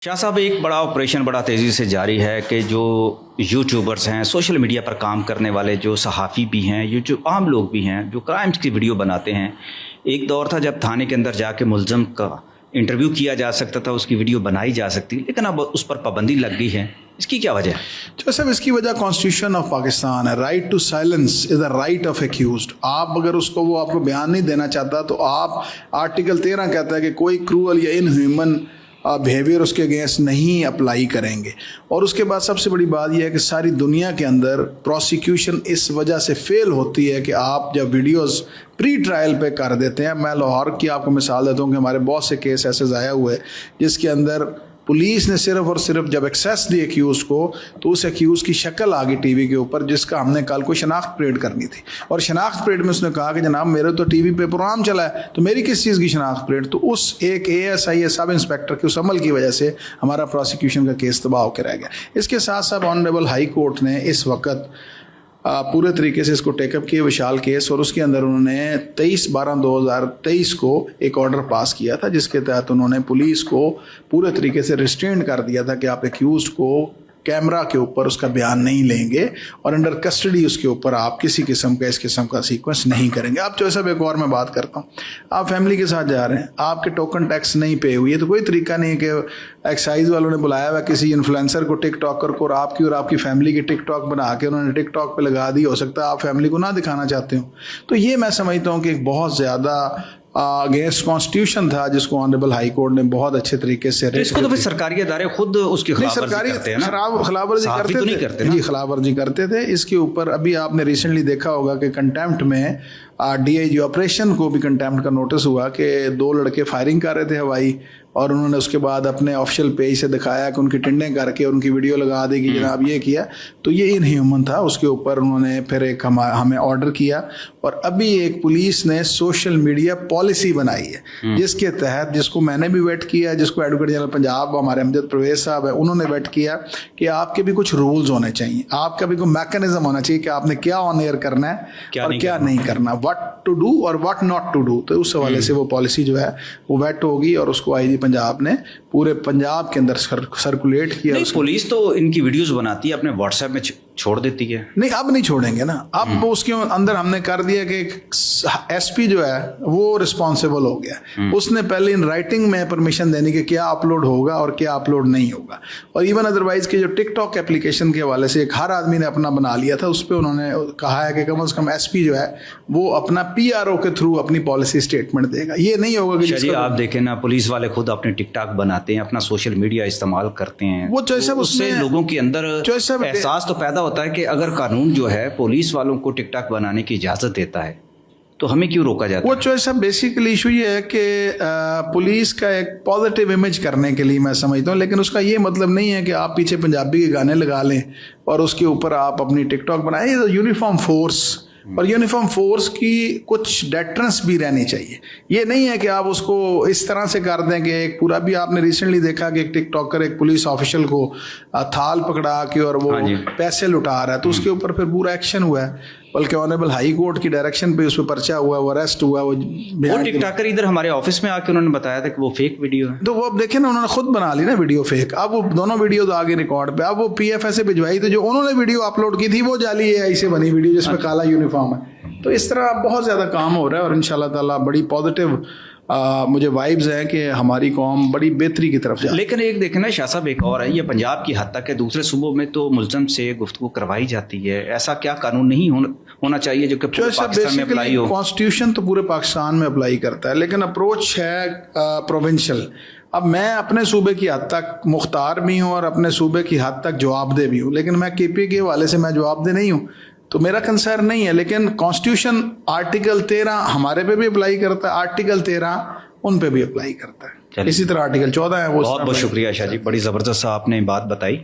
शाह साहब, एक बड़ा ऑपरेशन बड़ा तेज़ी से जारी है कि जो यूट्यूबर्स हैं, सोशल मीडिया पर काम करने वाले जो सहाफ़ी भी हैं, यूट्यूब आम लोग भी हैं जो क्राइम्स की वीडियो बनाते हैं। एक दौर था जब थाने के अंदर जाके मुलज़म का इंटरव्यू किया जा सकता था, उसकी वीडियो बनाई जा सकती, लेकिन अब उस पर पाबंदी लग गई है। इसकी क्या वजह है? तो सब इसकी वजह कॉन्स्टिट्यूशन ऑफ पाकिस्तान है। Right to silence is the right of accused. आप अगर उसको वो आपको बयान नहीं देना चाहता तो आप आर्टिकल 13 कहता है कि कोई क्रूअल या इनह्यूमन बिहेवियर उसके अगेंस्ट नहीं अप्लाई करेंगे। और उसके बाद सबसे बड़ी बात यह है कि सारी दुनिया के अंदर प्रोसिक्यूशन इस वजह से फेल होती है कि आप जब वीडियोस प्री ट्रायल पे कर देते हैं। मैं लाहौर की आपको मिसाल देता हूँ कि हमारे बहुत से केस ऐसे ज़ाया हुए जिसके अंदर पुलिस ने सिर्फ और सिर्फ जब एक्सेस दी एक्यूज़ को तो उस एक्यूज़ की शक्ल आ गई टीवी के ऊपर, जिसका हमने कल को शनाख्त परेड करनी थी। और शनाख्त परेड में उसने कहा कि जनाब मेरे तो टीवी पे प्रोग्राम चला है तो मेरी किस चीज़ की शनाख्त परेड। तो उस एक ASI सब इंस्पेक्टर के उस अमल की वजह से हमारा प्रोसिक्यूशन का केस तबाह होकर रह गया। इसके साथ साथ ऑनरेबल हाई कोर्ट ने इस वक्त पूरे तरीके से इसको टेकअप किए विशाल केस, और उसके अंदर उन्होंने 23/12/2023 को एक ऑर्डर पास किया था जिसके तहत उन्होंने पुलिस को पूरे तरीके से रिस्ट्रेंड कर दिया था कि आप एक्यूज्ड को कैमरा के ऊपर उसका बयान नहीं लेंगे और अंडर कस्टडी उसके ऊपर आप किसी किस्म का इस किस्म का सीक्वेंस नहीं करेंगे। आप जो सब एक और मैं बात करता हूँ, आप फैमिली के साथ जा रहे हैं, आपके टोकन टैक्स नहीं पे हुई है तो कोई तरीका नहीं है कि एक्साइज वालों ने बुलाया हुआ किसी इन्फ्लुएंसर को, टिकटॉकर को, और आपकी फैमिली की टिकटॉक बना के उन्होंने टिकटॉक पे लगा दी। हो सकता है आप फैमिली को ना दिखाना चाहते हो। तो ये मैं समझता हूँ कि एक बहुत ज़्यादा अगेंस्ट कॉन्स्टिट्यूशन था जिसको ऑनरेबल हाई कोर्ट ने बहुत अच्छे तरीके से इसको तो फिर सरकारी अदारे खुद उसकी खिलाफवर्जी करते हैं ना? खिलाफवर्जी करते थे जी, खिलाफवर्जी करते थे। इसके ऊपर अभी आपने रिसेंटली देखा होगा कि कंटेम्प्ट में DIG ऑपरेशन को भी कंटेम्प्ट का नोटिस हुआ कि 2 लड़के फायरिंग कर रहे थे हवाई, और उन्होंने उसके बाद अपने ऑफिशियल पेज से दिखाया कि उनकी टिंडें करके उनकी वीडियो लगा दी कि जनाब ये किया। तो ये इनह्यूमन था। उसके ऊपर उन्होंने फिर एक हमें ऑर्डर किया, और अभी एक पुलिस ने सोशल मीडिया पॉलिसी बनाई है जिसके तहत, जिसको मैंने भी वेट किया, जिसको एडवोकेट जनरल पंजाब हमारे अमजद परवेज साहब है उन्होंने वेट किया कि आपके भी कुछ रूल्स होने चाहिए, आपका भी कोई मैकेनिज्म होना चाहिए कि आपने क्या ऑन एयर करना है और क्या नहीं करना, व्हाट टू डू और व्हाट नॉट टू डू। तो उस हवाले से वो पॉलिसी जो है वो वेट होगी और उसको IG पंजाब ने पूरे पंजाब के अंदर सर्कुलेट किया। पुलिस तो इनकी वीडियोस बनाती है, अपने व्हाट्सएप में छोड़ देती है। नहीं, अब नहीं छोड़ेंगे ना। अब उसके अंदर हमने कर दिया कि SP जो है वो रिस्पॉन्सिबल हो गया। उसने पहले इन राइटिंग में परमिशन देनी कि क्या अपलोड होगा और क्या अपलोड नहीं होगा। और इवन अदरवाइज के जो टिकटॉक एप्लीकेशन के हवाले से एक हर आदमी ने अपना बना लिया था, उस पर उन्होंने कहा है कि कम से कम SP जो है वो अपना PRO के थ्रू अपनी पॉलिसी स्टेटमेंट देगा। ये नहीं होगा कि आप देखें ना, पुलिस वाले खुद अपने टिकटॉक बनाते हैं, अपना सोशल मीडिया इस्तेमाल करते हैं, वो जैसे उससे लोगों के अंदर एहसास तो पैदा होता है कि अगर कानून जो है पुलिस वालों को टिकटॉक बनाने की इजाजत देता है तो हमें क्यों रोका जाता है? वो जो सब बेसिकली इशू ये है कि पुलिस का एक पॉजिटिव इमेज करने के लिए मैं समझता हूँ, लेकिन उसका ये मतलब नहीं है कि आप पीछे पंजाबी के गाने लगा लें और उसके ऊपर आप अपनी टिकटॉक बनाएं। यूनिफॉर्म फोर्स, और यूनिफॉर्म फोर्स की कुछ डेटरेंस भी रहनी चाहिए। ये नहीं है कि आप उसको इस तरह से कर दें कि एक पूरा भी आपने रिसेंटली देखा कि एक टिकटॉकर एक पुलिस ऑफिशियल को थाल पकड़ा के और वो पैसे लुटा रहा है, तो उसके ऊपर फिर पूरा एक्शन हुआ है। बल्कि ऑनरेबल हाई कोर्ट की डायरेक्शन पे उस पर पर्चा हुआ, वो अरेस्ट हुआ। वो टिकटॉकर इधर हमारे ऑफिस में आके उन्होंने बताया था कि वो फेक वीडियो है। तो वो अब देखें ना, उन्होंने खुद बना ली ना वीडियो फेक। अब वो दोनों वीडियो तो आगे रिकॉर्ड पे, अब वो PFI से भिजवाई, तो जो उन्होंने वीडियो अपलोड की थी वो जाली AI से बनी वीडियो जिसमें काला यूनिफॉर्म है। तो इस तरह बहुत ज़्यादा काम हो रहा है और इंशाल्लाह ताला बड़ी पॉजिटिव मुझे वाइब्स हैं कि हमारी कौम बड़ी बेहतरी की तरफ जाए। लेकिन एक देखें ना शाह साहब, एक और है, ये पंजाब की हद तक है, दूसरे सूबों में तो मुल्ज़म से गुफ्तगू करवाई जाती है। ऐसा क्या कानून नहीं होना चाहिए जो कि पाकिस्तान में अप्लाई हो? कॉन्स्टिट्यूशन तो पूरे पाकिस्तान में अप्लाई करता है, लेकिन अप्रोच है प्रोविंशियल। अब मैं अपने सूबे की हद तक मुख्तार भी हूँ और अपने सूबे की हद तक जवाबदेह भी हूँ, लेकिन मैं KP के हवाले से मैं जवाबदेह नहीं हूँ, तो मेरा कंसर्न नहीं है। लेकिन कॉन्स्टिट्यूशन आर्टिकल 13 हमारे पे भी अप्लाई करता है, आर्टिकल 13 उन पे भी अप्लाई करता है, इसी तरह आर्टिकल 14 है वो। बहुत बहुत शुक्रिया शाह जी, बड़ी ज़बरदस्त आपने बात बताई।